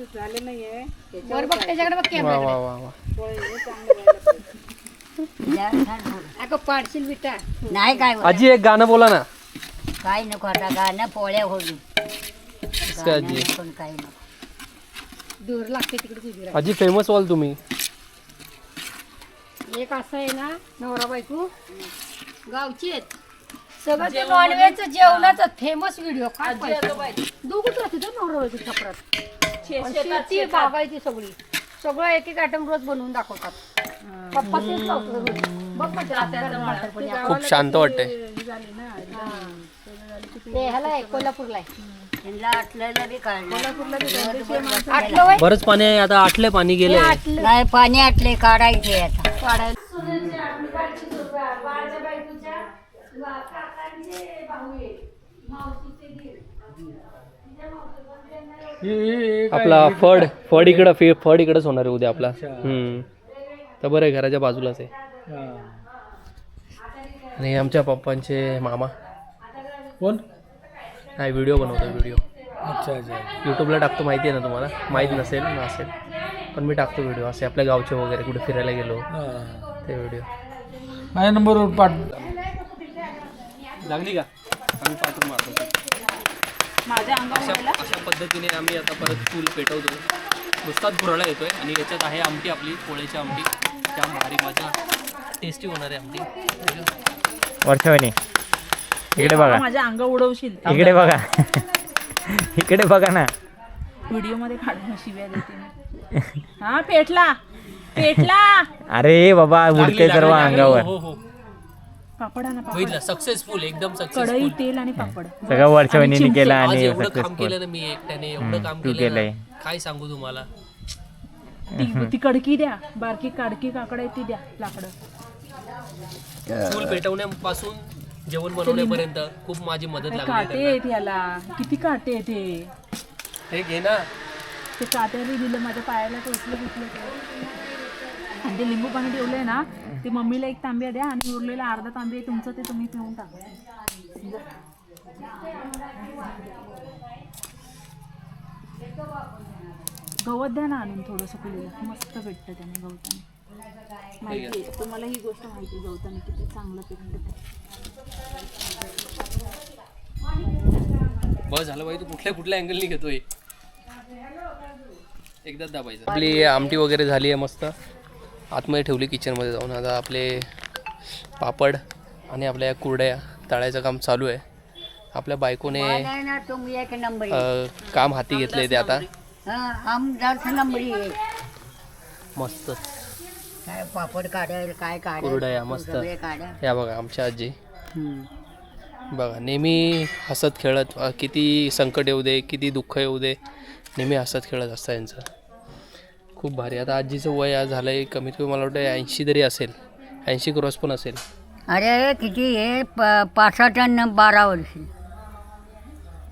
व्यवस्थित झाले नाहीये वर बघ त्याच्याकडे बघ वा वा वा वा अगं पाडशील बिटा नाही काय आजी एक गाणं बोला ना. काय नको आता गाणं पोळ्या होईल काय आजी पण काय नको दूर लागते तिकडे तुझी आजी फेमस व्हाल तुम्ही. एक असं आहे ना नवरा बायको गावची आहेत सगळं ते नॉनव्हेज जेवणाचा फेमस व्हिडिओ काय दोघंच राहते तर नवरा बायको छपरात शेती बागायची सगळी सगळं एक एक आयटम रोज बनवून दाखवतात. पप्पा तेच लावतो रोज. बघ म्हातारपणी. खूप शांत वाटते. ते ह्याला आहे कोल्हापूरला आहे. बरंच पाणी आहे आता. आटले पाणी गेले नाही पाणी आटले काढायचे आता आपला फड इकडंच होणार आहे उद्या आपला. तर बरं आहे घराच्या बाजूलाच आहे. आणि आमच्या पप्पांचे मामा कोण? नाही व्हिडिओ बनवतो व्हिडिओ. अच्छा अच्छा. यूट्यूबला टाकतो. माहिती आहे ना तुम्हाला? माहीत नसेल पण मी टाकतो व्हिडिओ असे आपल्या गावचे वगैरे कुठे फिरायला गेलो ते व्हिडिओ. माझ्या नंबरवर पाठ लागली का? आम्ही पाठवून मारतो. अशा पद्धतीने आम्ही आता परत चूल पेटवतो. नुसताच भुराळा येतोय आणि याच्यात आहे आमटी आपली पोळ्याची आमटी. त्या भारी मजा टेस्टी होणार आहे आमटी. वर्षावानी इकडे बघा. माझ्या अंग उडवशील इकडे बघा. इकडे बघा ना. व्हिडिओ मध्ये काढून शिव्या देते. हा पेटला अरे बाबा उडते सर्व अंगावर. हो हो पापड आणा बघितलं सक्सेसफुल एकदम कढई सक्सेसफुल. तेल आणि पापड सगळं वर्षावानी केलं आज आणि एवढं काम सक्सेसफुल. केलं ना मी एकट्याने. एवढं काम तू केलं केलंय. ना, काय सांगू तुम्हाला. ती कडकी द्या बारकी काडकी काकड आहे ती द्या लाकडं. चूल पेटवण्यापासून जेवण बनवण्यापर्यंत खूप माझी मदत लागली काटे त्यांना. आहेत याला किती काटे आहेत हे. हे घे ना. ते काट्याने दिलं माझ्या पायाला टोचलं कुठलं आणि ते लिंबू पाणी ठेवलंय ना ते मम्मीला एक तांब्या द्या आणि उरलेला अर्धा तांबे तुमचं ते तुम्ही पिऊन टाका. गवत द्या ना आणून थोडंसं पिलेलं मस्त भेटतं त्याने गवताने. माहिती आहे तुम्हाला ही गोष्ट माहिती आहे गवताने किती चांगलं पिकतं. बस झालं बाई. तू कुठल्या अँगलनी घेतोय. एकदाच दाबायचं. आपली आमटी वगैरे झाली आहे मस्त. आतमध्ये ठेवली किचनमध्ये जाऊन. आता आपले पापड आणि आपल्या या कुरड्या तळायचं काम चालू आहे. आपल्या बायकोने तुम्ही एक नंबर काम हाती घेतले ते आता नंबरी मस्त. काय पापड काढायला काय काढायला कुरड्या मस्त. सगळे काढा. या बघा आमच्या आजी बघा नेहमी हसत खेळत. किती संकट येऊ दे किती दुःख येऊ दे नेहमी हसत खेळत असतं यांचं. खूप भारी. आता आजीचं वय आज झालं आहे कमीत कमी मला वाटतं 80 तरी असेल. 80 क्रॉस पण असेल. अरे किती हे 65 आणि 12 वर्षी.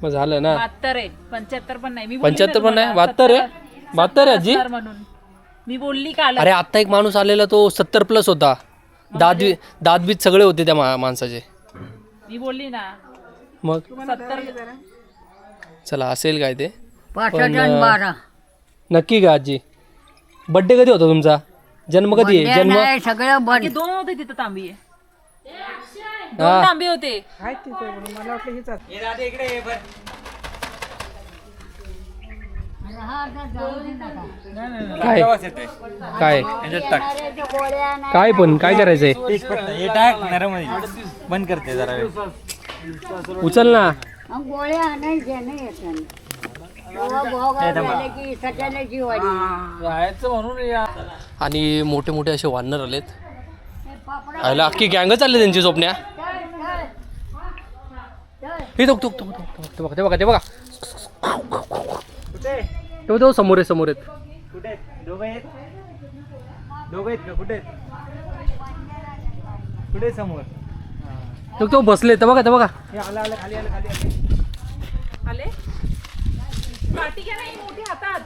मग झालं ना. 72 आहे 75 पण नाही. मी 75 पण नाही 72 आहे. 72 आहे आजी. म्हणून मी बोलली काल. अरे आत्ता एक माणूस आलेला तो 70 प्लस होता. दातबीत सगळे होते त्या माणसाचे. मी बोलली ना मग 70. चला असेल काय ते. 65 आणि 12 नक्की का आजी? बड्डे कधी होता तुमचा? जन्म कधी आहे? जन्म नाही, सगळं बंद. 2 होते तिथं तांबी आहे. 2 तांबे होते. मला वाटलं हेच काय काय काय पण काय करायचंय? बंद करते जरा उचल ना. गोळ्या आणायच्या नाही येतात. आणि मोठे मोठे असे वानर आलेत. आयला अख्खी गँगच आले त्यांची झोपण्या. हे बघ ते बघा ते बघा तो समोर आहे समोर आहेत. कुठे दोघं आहेत का? कुठे समोर तो बसले तर बघा ते बघा. आला खाली आला आले. काठी घ्या ना ही मोठी हातात.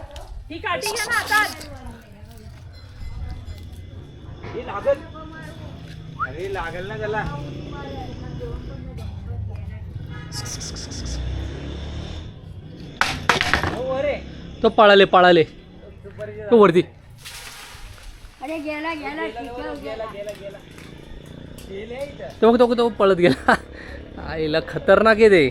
ही काठी घ्या ना हातात. लागल ना त्याला. तो पळाले तो वरती. अरे गेला तो पळत गेला. आईला खतरनाक आहे ते.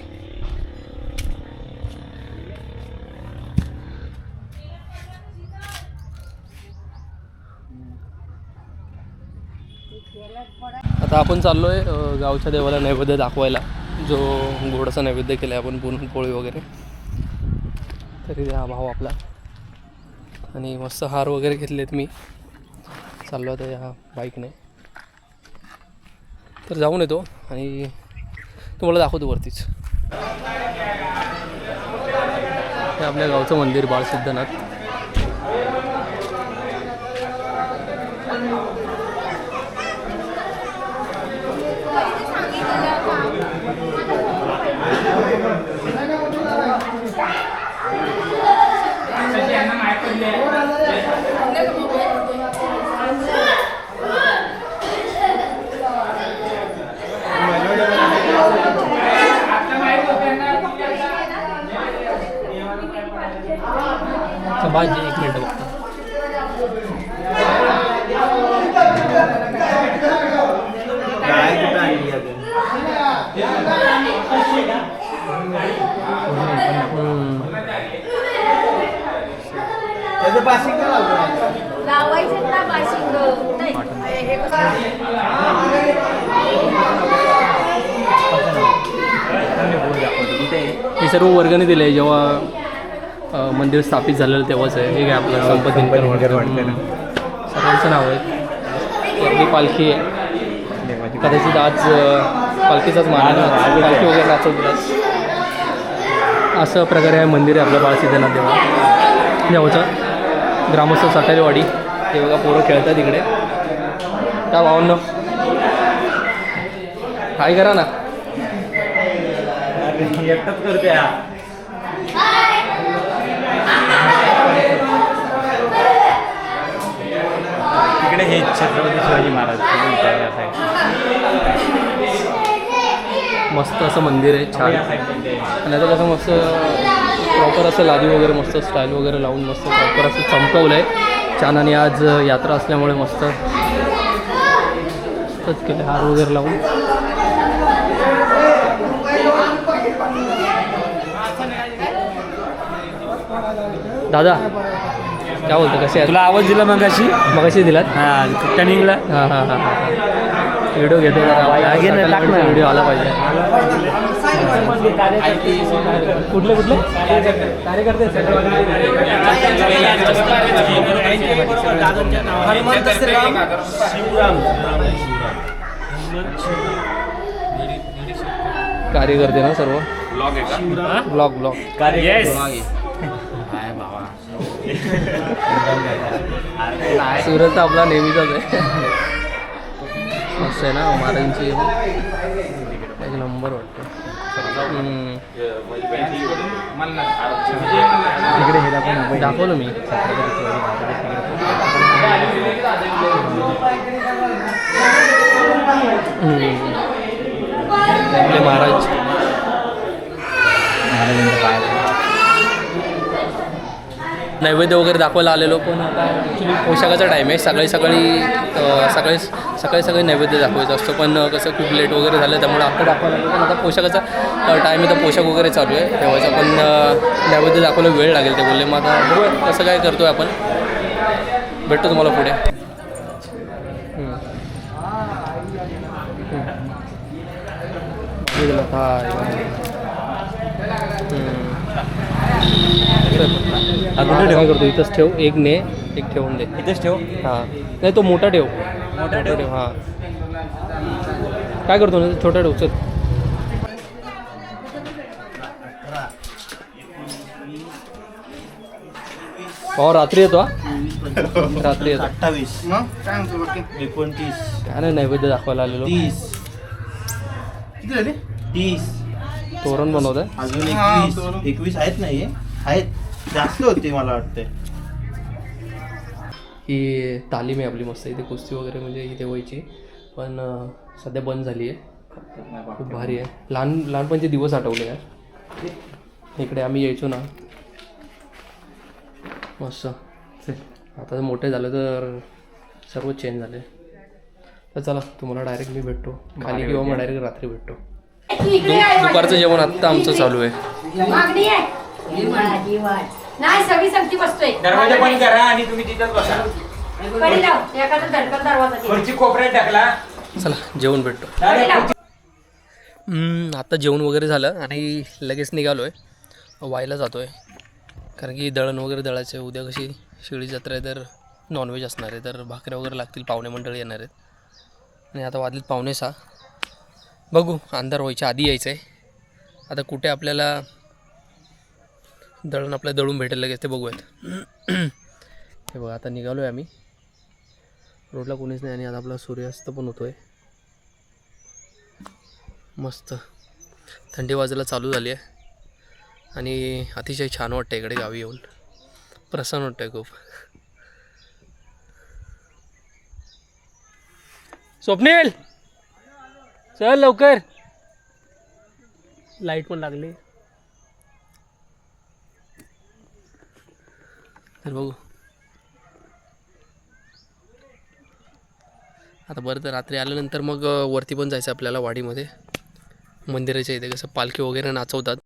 आता आपण चाललोय गावच्या देवाला नैवेद्य दाखवायला, जो गोडाचा नैवेद्य केला आहे आपण, पुरणपोळी वगैरे. तरी हा भाव आपला, आणि मस्त हार वगैरे घेतलेत. मी चाललो होतो या बाईकने, तर जाऊन येतो आणि तुम्हाला दाखवतो वरतीच. हे आपल्या गावचं मंदिर बाळसिद्धनाथ. भाजी 1 मिनिट बघतो. हे सर्व वर्गणी दिले जेव्हा मंदिर स्थापित झालेलं तेव्हाच आहे. हे काय आपलं संपत सर्वांचं नाव आहे. आपली पालखी आहे, कदाचित आज पालखीचाच मान पालखी वगैरे नाचवतात. असं प्रकारे आहे मंदिर आहे आपलं बाळसिद्धनाथ देवाचं. ग्रामस्थ साठारेवाडी. हे बघा पोरं खेळतात इकडे. त्या भावांना काय करा ना, एकटाच करते. इकडे हे छत्रपती शिवाजी महाराज. मस्त असं मंदिर आहे, छान. आणि आता कसं मस्त प्रॉपर असं लादी वगैरे मस्त स्टाईल वगैरे लावून मस्त प्रॉपर असं चमकवलं आहे छान. आणि आज यात्रा असल्यामुळे मस्तच केलं हार वगैरे लावून. दादा काय बोलतो, कसे आहे? तुला आवाज दिला मगाशी दिलात? हां टर्निंगला. हां व्हिडिओ घेतो व्हिडिओ आला पाहिजे. कुठले कार्यकर्ते कार्यकर्ते ना सर्व. ब्लॉग सुरत आपला नेहमीचाच आहे. मस्त आहे ना महाराजांची, एक नंबर वाटतं. तिकडे हेला पण दाखवलं मी. आपले महाराज नैवेद्य वगैरे दाखवायला आलेलो, पण आता ॲक्च्युली पोशाखाचा टाईम आहे. सकाळी नैवेद्य दाखवायचं असतो, पण कसं खूप लेट वगैरे झालं त्यामुळे आता दाखवायला लागलं. पण आता पोशाखाचा टाईम आहे, तर पोशाख वगैरे चालू आहे ठेवायचा, पण नैवेद्य दाखवायला वेळ लागेल ते बोलले. मग आता बरोबर कसं काय करतो आहे आपण, भेटतो तुम्हाला पुढे. काय करतो, इथंच ठेव. एक ठेवून दे. इथेच ठेव. हां नाही तो मोठा ठेव. हां काय करतो ना, छोटा ठेव. चल रात्री येतो. रात्री येतो. 28 29 काय नाही, नैवेद्य दाखवायला आलेलो. 30 तोरण बनवत आहे. अजून 21 आहेत. नाही आहेत, जास्त होते मला वाटते. ही तालीम आहे आपली मस्त. इथे कुस्ती वगैरे म्हणजे इथे व्हायची, पण सध्या बंद झाली आहे. खूप भारी आहे. लहानपणचे दिवस आठवले यार. इकडे आम्ही यायचो ना, मस्त आता मोठे झाले तर सर्व चेंज झाले. तर चला तुम्हाला डायरेक्ट मी भेटतो खाली किंवा मग डायरेक्ट रात्री भेटतो. दुपारचं जेवण आत्ता आमचं चालू आहे. मागणी आहे नाही सगळी संगती बसतोय. दरवाजा बंद करा आणि तुम्ही तिथंच बसा. कडी लाव एखादा धडकन दरवाजा दे. खुर्ची कोपऱ्यात टाकला. चला जेवण भेटतो. कडी लाव. आता जेवण वगैरे झालं आणि लगेच निघालो आहे वायला जातो आहे. कारण की दळण वगैरे दळायचं आहे. उद्या कशी शिळी जत्रा आहे तर नॉनव्हेज असणार आहे तर भाकऱ्या वगैरे लागतील. पाहुणे मंडळी येणार आहेत आणि आता वाजलेत 5:45. बघू अंधार व्हायच्या आधी यायचं आहे. आता कुठे आपल्याला दळण आपल्या दळून भेटेल लगेच ते बघूयात. हे बघा आता निघालो आहे आम्ही. रोडला कोणीच नाही आणि आता आपला सूर्यास्त पण होतो आहे. मस्त थंडी वाजायला चालू झाली आहे आणि अतिशय छान वाटतं इकडे गावी येऊन. प्रसन्न वाटतं आहे खूप. स्वप्नील चल लवकर. लाईट पण लागली तर बघू आता. बरं तर रात्री आल्यानंतर मग वरती पण जायचं आपल्याला वाडीमध्ये मंदिराच्या इथे कसं पालखी वगैरे नाचवतात.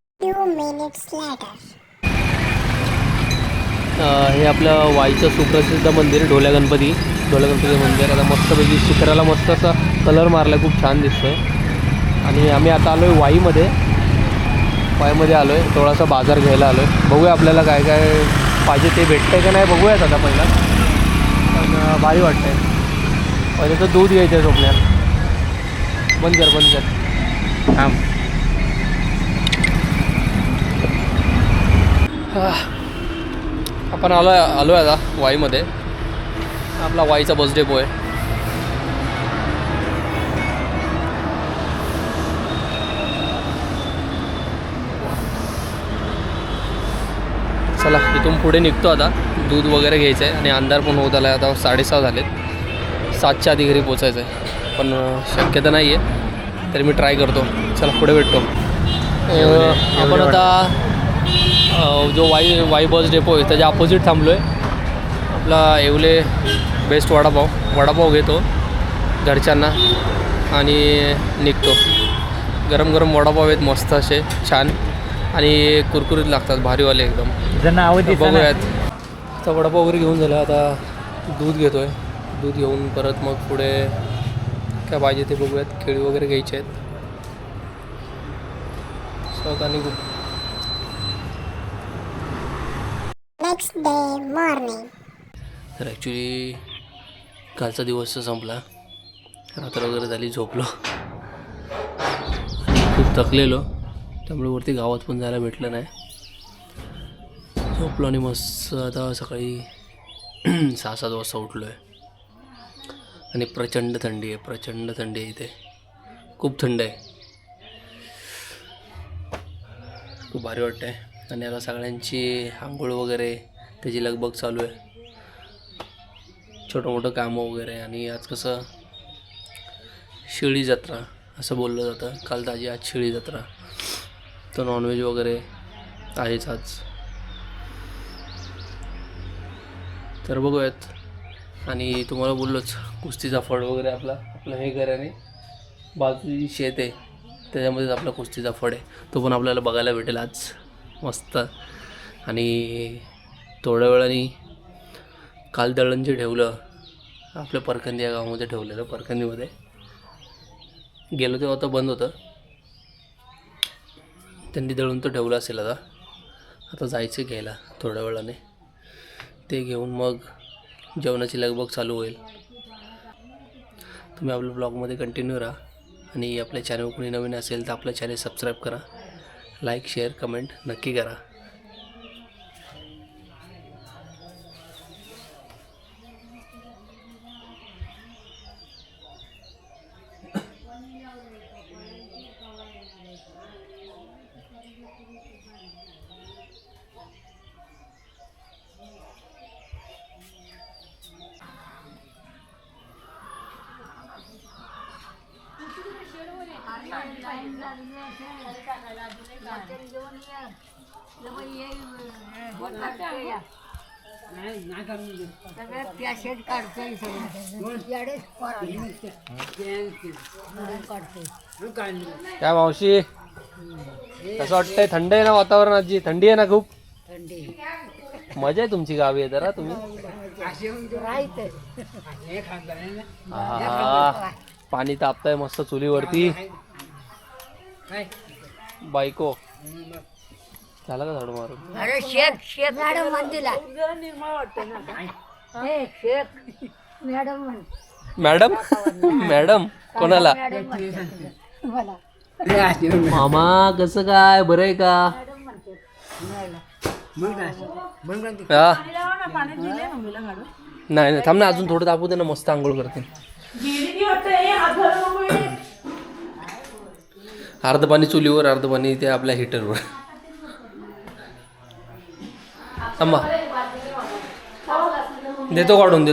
हे आपलं वाईचं सुप्रसिद्ध मंदिर ढोल्या गणपती मंदिर. आता मस्तपैकी शिखराला मस्त असा कलर मारला खूप छान दिसतोय. आणि आम्ही आता आलो आहे वाईमध्ये आलो आहे. थोडासा बाजार घ्यायला आलो आहे. बघूया आपल्याला काय काय पाहिजे ते भेटतंय का नाही बघूयात आता पहिला. पण भारी वाटतंय. पहिले तर दूध घ्यायचं आहे स्वप्न्यात. बंद कर थांब. आपण आलो आहे आता वाईमध्ये. आपला वाईचा बस डेपो आहे. चला इथून पुढे निघतो आता. दूध वगैरे घ्यायचं आहे आणि अंधार पण होत आला आहे. आता 6:30 झालेत. 7च्या आधी घरी पोचायचं आहे पण शक्यता नाही आहे तरी मी ट्राय करतो. चला पुढे भेटतो. आपण आता जो वाई बस डेपो आहे त्याच्या अपोजिट थांबलो आहे. आपला येवले बेस्ट वडापाव घेतो घरच्यांना आणि निघतो. गरम गरम वडापाव आहेत मस्त असे छान आणि कुरकुरीत लागतात भारीवाले एकदम. बघूयात. आता वडापाव वगैरे घेऊन झालं. आता दूध घेतो आहे. दूध घेऊन परत मग पुढे काय पाहिजे ते बघूयात. केळी वगैरे घ्यायचे आहेत. आणि नेक्स्ट डे मॉर्निंग. तर ॲक्च्युली कालचा दिवस संपला. रात्र वगैरे झाली झोपलो आणि खूप थकलेलो त्यामुळे वरती गावात पण जायला भेटलं नाही. झोपलो आणि मस्त आता सकाळी 6-7 वाजता उठलो आहे आणि प्रचंड थंडी आहे इथे. खूप थंड आहे. खूप भारी वाटतं आहे. आणि आता सगळ्यांची आंघोळ वगैरे त्याची लगबग चालू आहे. छोटं मोठं कामं वगैरे. आणि आज कसं शिळी जत्रा असं बोललं जातं. काल ताजी आज शिळी जत्रा तर नॉनव्हेज वगैरे आहेच आज. तर बघूयात. आणि तुम्हाला बोललोच कुस्तीचा फळ वगैरे आपलं हे घराने बाजूची शेत आहे त्याच्यामध्येच आपला कुस्तीचा फळ आहे. तो पण आपल्याला बघायला भेटेल आज मस्त. आणि थोड्या वेळाने काल दळण जे ठेवलं आपल्या परकंदी या गावामध्ये ठेवलेलं. परकंदीमध्ये गेलो तेव्हा आता बंद होतं. त्यांनी दळून तर ठेवलं असेल. आता जायचं घ्यायला थोड्या वेळाने. ते घेऊन मग जेवणाची लगबग चालू होईल. तुम्ही आपल्या ब्लॉगमध्ये कंटिन्यू राहा. आणि आपल्या चॅनल कोणी नवीन असेल तर आपलं चॅनल सबस्क्राईब करा. लाईक शेअर कमेंट नक्की करा. सगळं पॅशेट काढतोय सगळं याडेच काढतोय. काय मावशी कसं वाटतंय? थंड आहे ना वातावरण? आजी थंडी आहे ना खूप? थंडी मजा आहे तुमची गावी आहे जरा तुम्ही. राहते आहा, पाणी तापताय मस्त चुलीवरती. बायको झाला का झाडू मारून? अरे शेत मॅडम मंदिला जरा निर्मळ वाटतंय ना. हे शेत मॅडम म्हण मॅडम मॅडम कोणाला? मला मामा कसं काय? बरं आहे का? हा पाण्यात दिले मम्मीला काढून. नाही नाही थांब ना, अजून थोडं तापू दे ना, मस्त आंघोळ करते. गेली ती वाटतंय, हात धरून नको ये. अर्ध पाणी चुलीवर, अर्ध पाणी ते आपल्या हिटरवर. थांबा देतो काढून.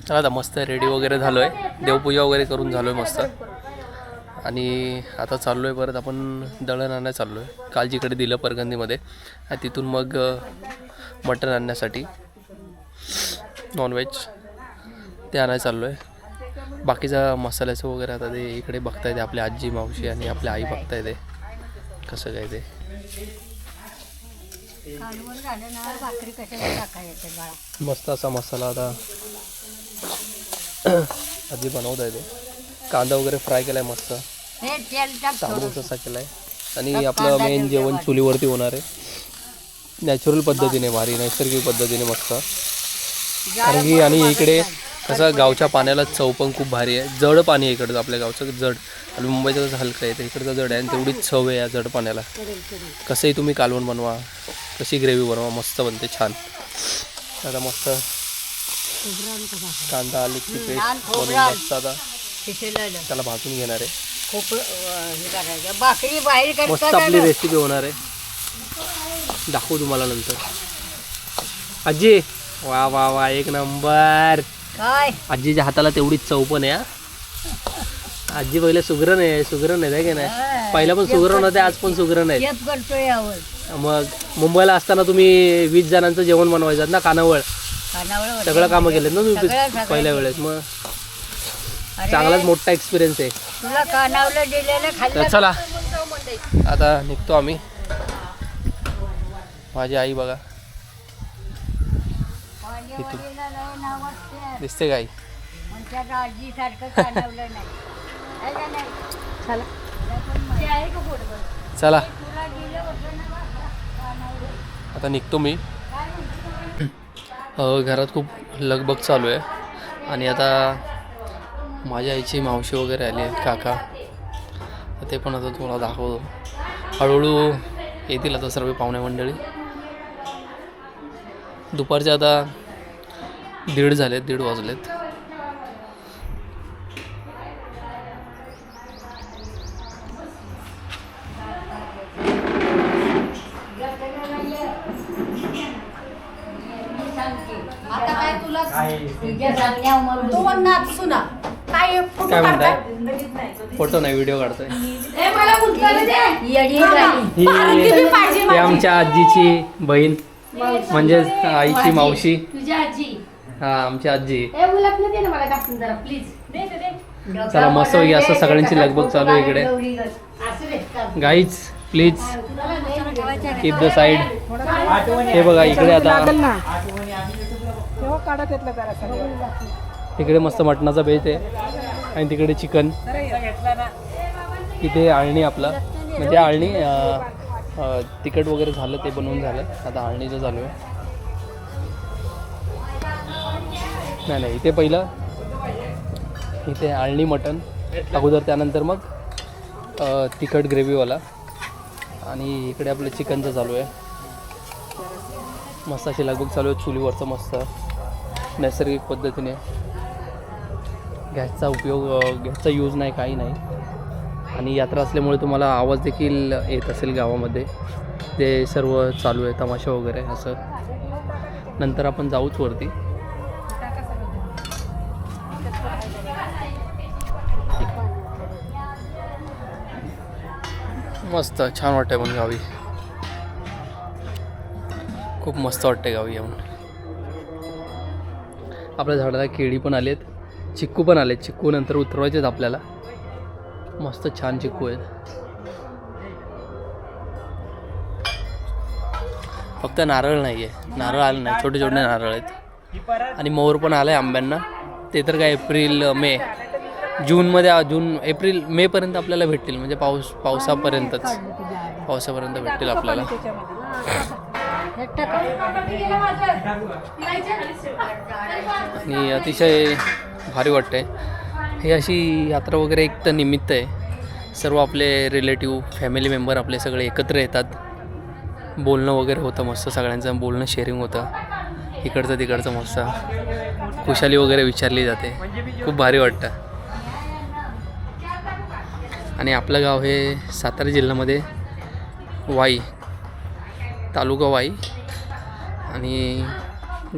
चला आता मस्त रेडी वगैरे झालो आहे, देवपूजा वगैरे करून झालो आहे मस्त. आणि आता चाललो आहे परत आपण दळण आणायला चाललो आहे. काल जिकडे दिलं परगंदीमध्ये, आणि तिथून मग मटण आणण्यासाठी नॉनव्हेज ते आणायला चाललो आहे. बाकीचा मसाल्याचं वगैरे आता ते इकडे बघता येते, आपली आजी मावशी आणि आपल्या आई बघता येते कसं काय ते. कालवण झालं ना भाकरी कशाला टाकायचं बाळा. मस्त असा मसाला आता आजी बनवता येते. कांदा वगैरे फ्राय केला आहे मस्त, हे तेल टाक तांबूस असा केला आहे. आणि आपलं मेन जेवण चुलीवरती होणार आहे, नॅचरल पद्धतीने, भारी नैसर्गिक पद्धतीने मस्त. कारण की आणि इकडे कसं गावच्या पाण्याला चव पण खूप भारी आहे. जड पाणी आहे इकडचं, आपल्या गावचं जड, आणि मुंबईचं कसं हलकं आहे, तर इकडचं जड आहे. आणि तेवढीच चव आहे या जड पाण्याला. कसंही तुम्ही कालवण बनवा, कशी ग्रेव्ही बनवा, मस्त बनते छान. आता मस्त कांदा आलूची पेस्ट बनवून मस्त आता त्याला भाजून घेणार आहे. खूप हे करायचं भाकरी बाहेर मस्त करतात आपली रेसिपी होणार आहे, दाखवू तुम्हाला नंतर. आजी वा वा वा, एक नंबर. काय आजीच्या हाताला तेवढीच चव पण आहे हा. आजी पहिले सुगरण आहे की नाही? पहिला पण सुगरण होते, आज पण सुगरण आहे. शेत करतोय यावर मग मुंबईला असताना तुम्ही 20 जणांचं जेवण बनवायचं ना, कानावळ खानावळ सगळं कामं केलेत ना तुम्ही सगळं. पहिल्या वेळेस. मग अरे, चांगलाच मोठा एक्सपिरियन्स आहे. तुला कानावलं दिलेलं तर खाल्लं. चला आता निघतो आम्ही. माझी आई बघा इथून दिसते गाई. म्हणतात आजी सारखं कानावलं नाही. आहे का नाही? ते आहे का पोटभर? चला तुला दिलं होतं ना कानावलं. आता निघतो मी. घरात खूप लगबग चालू आहे. आणि आता माझ्या आईची मावशी वगैरे आली आहेत, काका, तर ते पण आता तुम्हाला दाखवतो. हळूहळू येतील आता सर्व पाहुणे मंडळी. दुपारचे आता 1:30 वाजलेत. आता काय तुला तुझ्या सांगण्यावर तो नाच सुना काय काय म्हणताय? फोटो नाही, व्हिडिओ काढतोय. येडी झाली. ही आमच्या आजीची बहीण, म्हणजेच आईची मावशी. तुझ्या आजी हा आमची आजी. ए उलटलं दे ना मला टाकून जरा प्लीज. चला मस्त होई, असं सगळ्यांची लगबग चालू आहे इकडे. Guys please keep the side. हे बघा इकडे आता इकडे मस्त मटणाचा बेत आहे, आणि तिकडे चिकन. इथे आळणी आपला, म्हणजे आळणी तिखट वगैरे झालं, ते बनवून झालं. आता आळणीचं चालू आहे. नाही इथे पहिलं इथे आळणी मटण अगोदर, त्यानंतर मग तिखट ग्रेव्हीवाला, आणि इकडे आपलं चिकनचं चालू आहे. मस्त अशी लगबग चालू आहे चुलीवरचं, मस्त नैसर्गिक पद्धतीने. गॅसचा यूज नाही, काही नाही. आणि यात्रा असल्यामुळे तुम्हाला आवाज देखील येत असेल गावामध्ये. ते सर्व चालू आहे, तमाशा वगैरे असं. नंतर आपण जाऊच वरती. मस्त छान वाटतंय पण गावी. खूप मस्त वाटते गावी येऊन. आपल्या झाडाला केळी पण आलेत, चिक्कू पण आलेत. चिक्कू नंतर उतरवायचे आहेत आपल्याला. मस्त छान चिक्कू आहेत. फक्त नारळ नाही आहे, नारळ आले नाही, छोटे छोटे नारळ आहेत. आणि मोहर पण आलं आहे आंब्यांना. ते तर काय एप्रिल मे जून एप्रिल मेपर्यंत आपल्याला भेटतील, म्हणजे पावसापर्यंत भेटतील आपल्याला. आणि अतिशय भारी वाटते. ही अशी यात्रा वगैरे एक तर निमित्त आहे. सर्व आपले रिलेटिव्ह फॅमिली मेंबर आपले सगळे एकत्र येतात. बोलणं वगैरे होतं मस्त, सगळ्यांचं बोलणं शेअरिंग होतं. इकडचं तिकडचं मस्त खुशाली वगैरे विचारली जाते. खूप भारी वाटतं. आणि आपलं गाव हे सातारा जिल्ह्यामध्ये वाई, तालुका वाई, आणि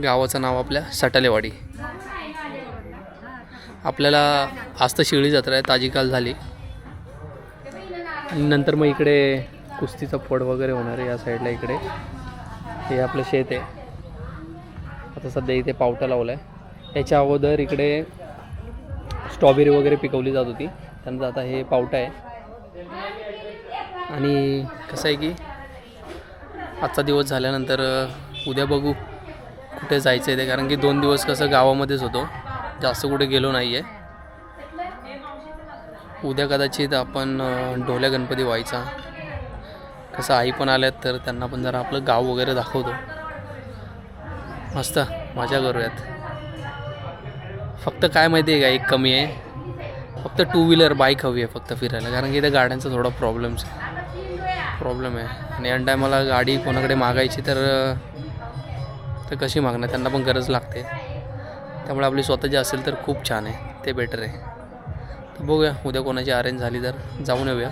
गावाचं नाव आपल्या सटालेवाडी. आपल्याला आज तर शिळी जत्रा आहे, ताजी काल झाली. आणि नंतर मग इकडे कुस्तीचा फड वगैरे होणार आहे या साईडला. इकडे हे आपलं शेत आहे. आता सध्या इथे पावटा लावला आहे. याच्या अगोदर इकडे स्ट्रॉबेरी वगैरे पिकवली जात होती. त्यानंतर आता हे पावटा आहे. आणि कसं आहे की आजचा दिवस झाल्यानंतर उद्या बघू कुठे जायचं आहे ते, कारण की 2 दिवस कसं गावामध्येच होतो, जास्त कुठे गेलो नाही आहे. उद्या कदाचित आपण ढोल्या गणपती व्हायचा. कसं आई पण आल्यात तर त्यांना पण जरा आपलं गाव वगैरे दाखवतो. मस्त मजा करूयात. फक्त काय माहिती आहे का, एक कमी आहे, फक्त 2 व्हीलर बाईक हवी आहे फक्त फिरायला, कारण की इथे गाड्यांचा थोडा प्रॉब्लेम आहे. आणि अन टायमाला गाडी कोणाकडे मागायची तर कशी मागणार, त्यांना पण गरज लागते. त्यामुळे आपली स्वतःची असेल तर खूप छान आहे, ते बेटर आहे. तर बघूया उद्या कोणाची अरेंज झाली तर जाऊन येऊया.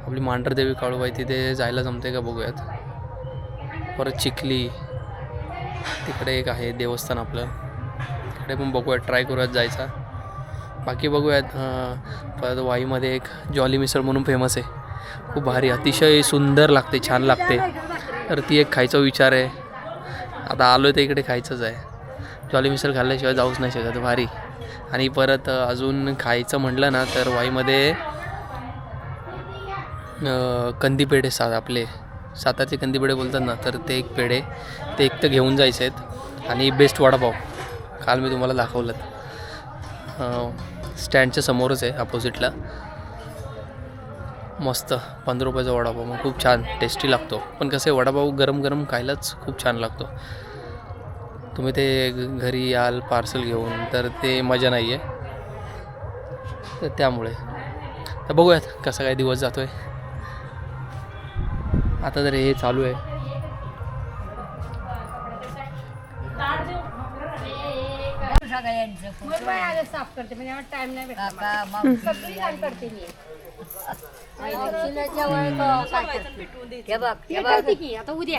आपली मांढरदेवी काळूबाई तिथे जायला जमते का बघूयात. परत चिखली तिकडे एक आहे देवस्थान आपलं, तिकडे पण बघूयात, ट्राय करूयात जायचा. बाकी बघूयात. परत वाईमध्ये एक जॉली मिसळ म्हणून फेमस आहे, खूप भारी, अतिशय सुंदर लागते, छान लागते. तर ती एक खायचा विचार आहे. आता आलो आहे तर इकडे खायचंच आहे. जॉली मिसळ खाल्ल्याशिवाय जाऊच नाही शकत, भारी. आणि परत अजून खायचं म्हटलं ना तर वाईमध्ये कंदीपेढे आपले सातारचे कंदीपेढे बोलतात ना, तर ते एक पेढे ते एक तर घेऊन जायचे आहेत. आणि बेस्ट वडापाव काल मी तुम्हाला दाखवलं, स्टँडच्या समोरच आहे अपोजिटला. मस्त 15 रुपयाचा वडापाव, मग खूप छान टेस्टी लागतो. पण कसं आहे, वडापाव गरम गरम खायलाच खूप छान लागतो. तुम्ही ते घरी याल पार्सल घेऊन तर ते मजा नाही आहे. तर त्यामुळे तर बघूयात कसा काय दिवस जातो आहे. आता तर हे चालू आहे. साफ करते म्हणजे टाइम नाही भेटत. सगळी काम करते मी. आता उद्या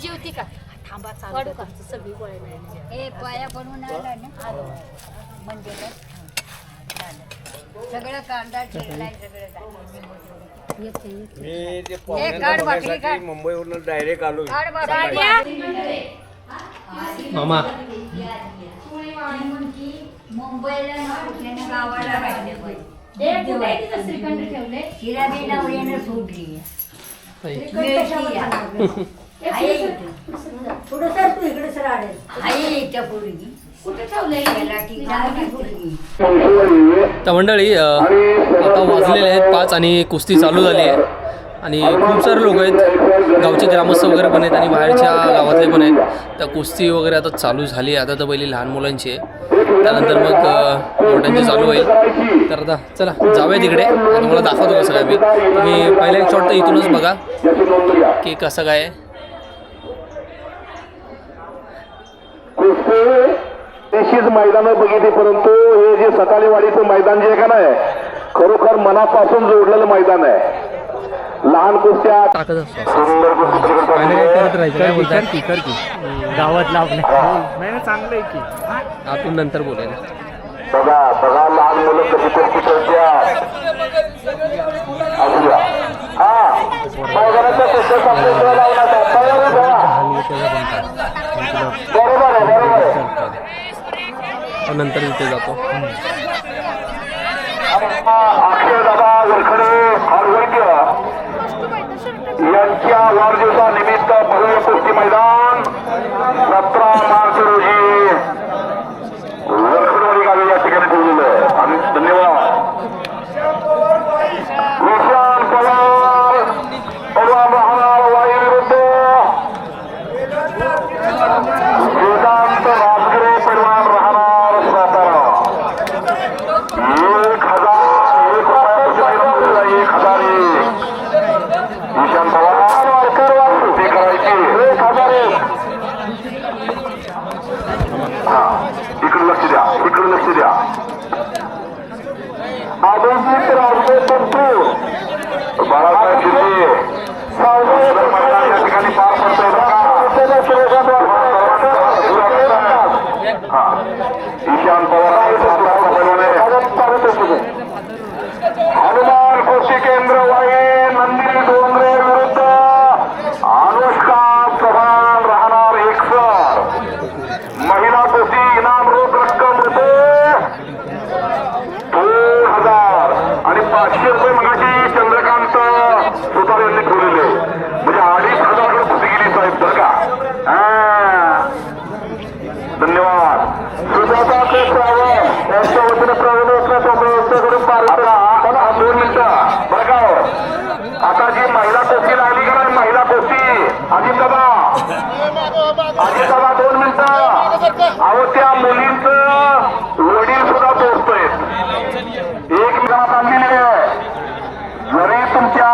जेवती का, थांबा चालू का, सगळी गोळ्या पाया बनवून आला ना म्हणजे सगळं कांदा चिरलाय, सगळं मुंबईवरून डायरेक्ट आलो. मामा मुंबईला गावाला हिरा बी नवऱ्यानं सोडली. पुढे सर तू इकडे सर आई त्या पोरगी कुठे ठेवलंय तर मंडळी आता वाजलेले आहेत 5 आणि कुस्ती चालू झाली आहे. आणि खूप सारे लोक आहेत, गावचे ग्रामस्थ वगैरे पण आहेत आणि बाहेरच्या गावातले पण आहेत. तर कुस्ती वगैरे आता चालू झाली आहे. आता तर पहिली लहान मुलांची आहे, त्यानंतर मग मोठ्यांची चालू होईल. तर आता चला जाऊया तिकडे, तुम्हाला दाखवतो कसं काय. तुम्ही पहिला एक शॉट तर इथूनच बघा की कसं काय आहे. तशीच मैदानं बघितली, परंतु हे जे सटालेवाडीचं मैदान जे आहे का नाही, खरोखर मनापासून जोडलेलं मैदान आहे. लहान कुस्त्या टाकत असतो करत राहायचं गावातला आपल्या चांगलं आहे की आपण नंतर बोलेल. बघा बघा लहान मुलं कशी कुस्ती खेळतात. मैदानाच्या तिथे जातो. अक्षयदादा वरखडे हरवैद्य यांच्या वाढदिवसानिमित्त भव्य कुस्ती मैदान 17 मार्च रोजी वरखडवाडी गावी या ठिकाणी ठेवलेलं आहे. आणि धन्यवाद. विशाल पवार पवार राहणार वाई विरुद्ध वेदांत राजगिरे पैलवान राहणार सातारा. 1,000 ईशान पवार ते करायचे 1,000. हा इकडे लक्ष द्या, इकडे लक्ष द्या. अभिजित रावते पंतू बाळासाहेब शिंदे या ठिकाणी पार पडतोय. ईशान पवार हनुमान कुस्ती केंद्र वाई नंदिनी डोंगरे विरुद्ध अनुष्का चव्हाण राहणार 100. महिला कुस्ती इनाम रोख रक्कम रुपये 2,000 आणि 500 रुपये मगाशी चंद्रकांत सुतार यांनी ठेवलेले. म्हणजे 2,500 कुस्ती गेली साहेब बरं का. धन्यवाद. सुजाता ते श्रावण यांच्या वतीने प्रवीण पार 2 मिनिटं बरं का. आता जी महिला कुस्ती लागली का नाही, महिला कुस्ती अजितदादा 2 मिनिटं. अहो त्या मुलींचं वडील सुद्धा पोहोचतोय. एकमेकांना बांधलेली आहे. जरी तुमच्या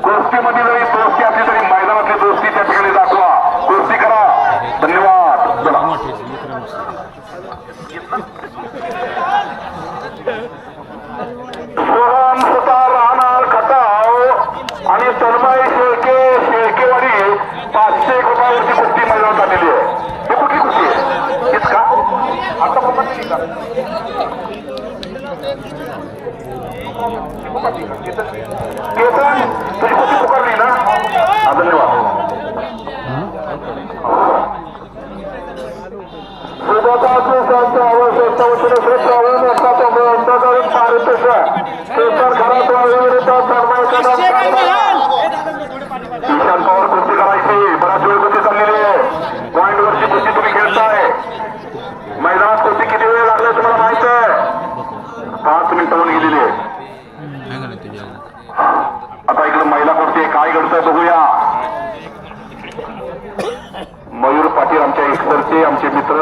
कुस्तीमध्ये जरी दोस्ती असली तरी मैदानातली दोस्ती त्या ठिकाणी दाखवा. कुस्ती करा. धन्यवाद. सोहम सुतार राहणार खटाव आणि तन्मय शेळकेवाडी 500 रुपयावरची कुस्ती मैदानात आलेली आहे. ही कुठली कुस्ती आहे? हेच का आता केतन तुझी कुस्ती पुकारली ना. धन्यवाद. सुजाता आवश्यकता वतीने प्रवीण यांच्याकडून पारितोषिक केसर घरात विरुद्ध ईशान पवार कुस्ती करायची. बराच वेळ कुस्ती चाललेली आहे. पॉइंट वरची कुस्ती तुम्ही खेळताय. मैदानात कुस्ती किती वेळ लागलाय तुम्हाला माहित आहे. 5 मिनिटांवर गेलेली आहे. आता इकडे महिला कुस्ती काय घडतंय बघूया. मयूर पाटील आमच्या एकसरचे आमचे मित्र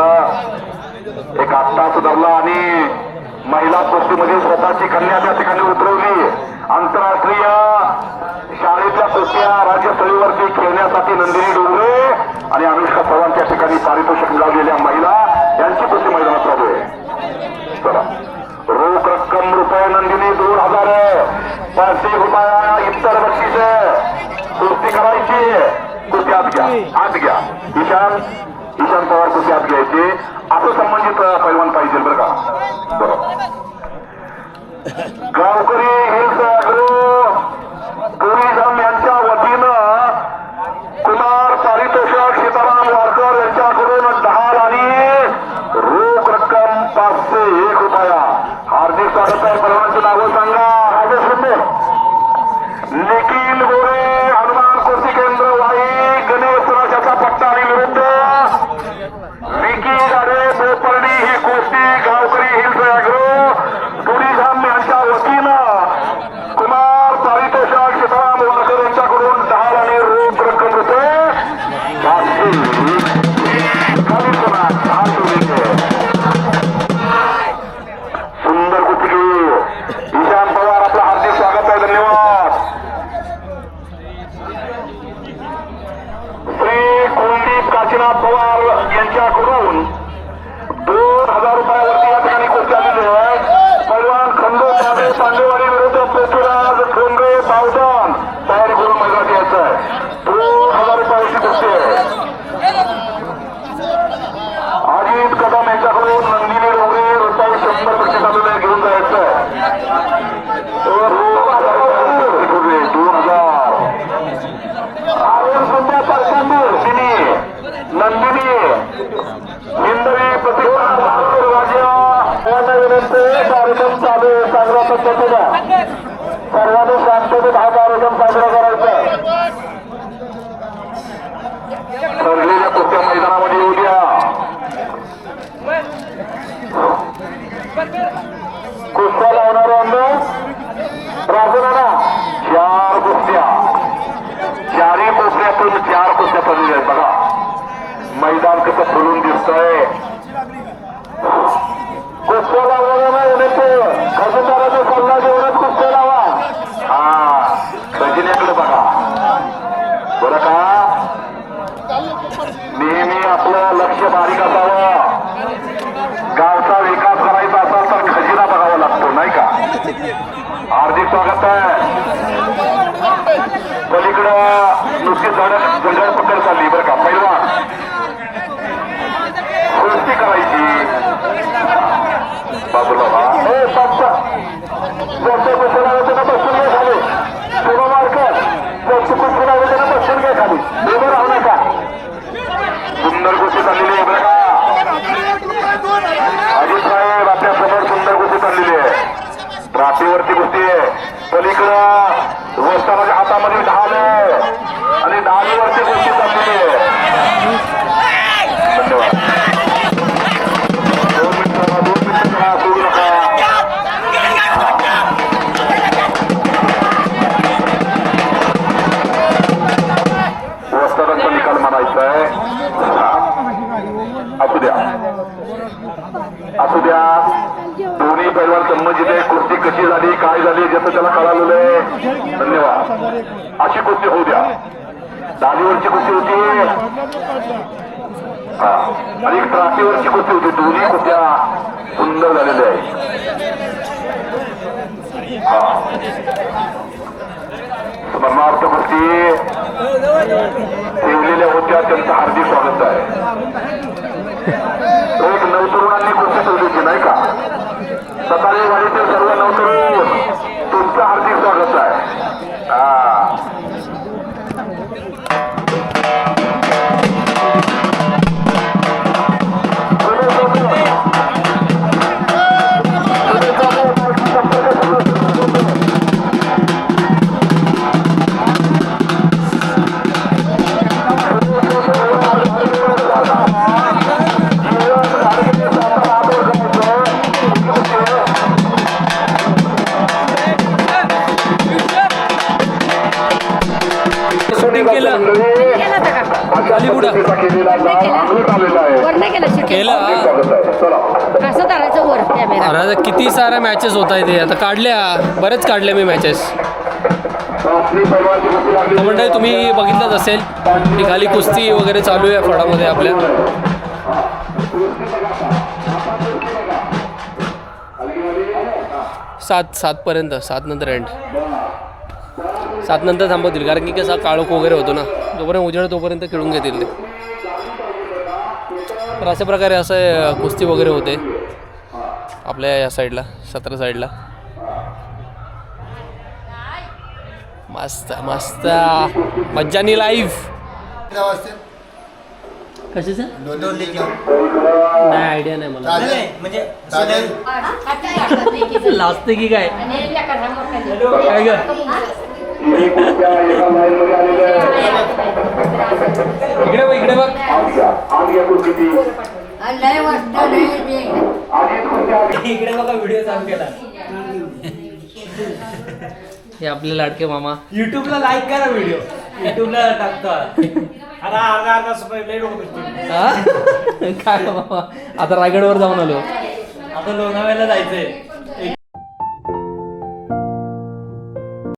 एक आत्ता सुधारला आणि महिला कुस्तीमध्ये स्वतःची कन्या त्या ठिकाणी उतरवली. आंतरराष्ट्रीय शाळेतल्या कुस्त्या राज्यस्तरीवरती खेळण्यासाठी नंदिनी डोंगरे आणि अनुष्का चव्हाण त्या ठिकाणी पारितोषिक मिळवलेल्या महिला यांची कुस्ती मैदानात चालू आहे. चला रोख रक्कम रुपये नंदिनी 2,000 500 रुपया इतर बक्षीस कुस्ती करायची. कुस्ती आत घ्या, आत घ्या. ईशान पवार कुस्ती आत घ्यायची. असं संबंधित पैलवान पाहिजे बरं का. बरोबर. गावकरी हिल्स अॅग्रो टुरिझम यांच्या वतीनं कुमार पारितोषिक सीताराम वारकर यांच्याकडून 10 आणि रोख रक्कम 501 रुपया. हार्दिक स्वागत आहे. पैलवानांची नावं सांगा. राजेश शिंदे, निखिल गोरे हनुमान कुस्ती केंद्र वाई गणेश राजाचा पट्टा आणि विरुद्ध विकी गाडे बोपर्डी. ही कुस्ती गावकरी हिल्स अॅग्रो टुरिझम यांच्या वतीनं कुमार पारितोषिक सीताराम वारकर यांच्याकडून 10 आणि रोख रक्कम रुपये 500. सुंदर कुस्ती ईशान पवार सर्वांनी शांततेत हा कार्यक्रम साजरा करायचा. ठरलेल्या कुस्त्या मैदानामध्ये येऊ द्या. कुस्त्या लावणाऱ्यांना राजनाना 4 कुस्त्या, 4ही कुस्त्यातून 4 कुस्त्या पडलेल्या आहेत. बघा मैदान कसं फुलून दिसतंय. कुस्त्या लावणाऱ्यांना येण्याचे खजिनदाराचा सल्ला देऊनच कुस्त्या लावा. हा खजिन्याकडे बघा बरं का. नेहमी आपलं लक्ष बारीक असावं. गावचा विकास करायचा असेल तर खजिना बघावा लागतो नाही का. हार्दिक स्वागत आहे. पलीकडं नुसती झडपकड चालली बरं का. पैलवान कुस्ती करायची बाजूला बसून घ्या खाली. पूर्ण मार्कर कुस्ती लावलं त्यांना बसून घ्या खाली. उभं राहू नका. सुंदर कुस्ती चाललेली आहे बरं का. अजित साहेब आपल्या समोर सुंदर कुस्ती चाललेली आहे. राशीवरती कुस्ती आहे. पलीकडं वस्तामध्ये हातामध्ये ढाल आहे आणि ढालीवरती कुस्ती चाललेली आहे. धन्यवाद. 2 मिनिटं करा, सोडू नका. वस्तादाचा निकाल म्हणायचा आहे. असू द्या असू द्या. दोन्ही पैलवान संमतीत आहे. कुस्ती कशी झाली काय झाली ज्याचं त्याला कळालेलं आहे. धन्यवाद. अशी कुस्ती होऊ द्या. डालीवरची कुस्ती होती आणि ट्राफीवरची कुस्ती होती. दोन्ही कुस्त्या सुंदर झालेल्या आहेत. स्मरणार्थ कुस्ती ठेवलेल्या होत्या त्यांचं हार्दिक स्वागत आहे. एक नवतरुणांनी कुस्ती ठेवली होती नाही का. सकाळी वाडीतील सर्व नवतरुण तुमचं हार्दिक स्वागत आहे. कसं करायचं वर कॅमेरा. अरे किती साऱ्या मॅचेस होत आहेत ते. आता काढल्या बरेच काढल्या मी मॅचेस. मंडळी तुम्ही बघितलंच असेल की खाली कुस्ती वगैरे चालू आहे फळामध्ये आपल्या. 7 पर्यंत 7 नंतर एंड. 7 नंतर थांबवतील कारण की कसा काळोख वगैरे होतो ना. जोपर्यंत उजेड तोपर्यंत खेळून घेतील ते. तर अशा प्रकारे असं कुस्ती वगैरे होते आपल्या या साईडला 17 साईडला. मस्त मस्त मज्जानी लाईव्ह. कशाचं नाही आयडिया नाही मला. लाजते की काय काय ग. इकडे बघ. इकडे बघा व्हिडिओ चालू केला. हे आपले लाडके मामा. युट्यूबला लाईक करा व्हिडिओ. युट्यूबला टाकतो. काय बाबा आता रायगडवर जाऊन आलो. आता लोणावळ्याला जायचंय.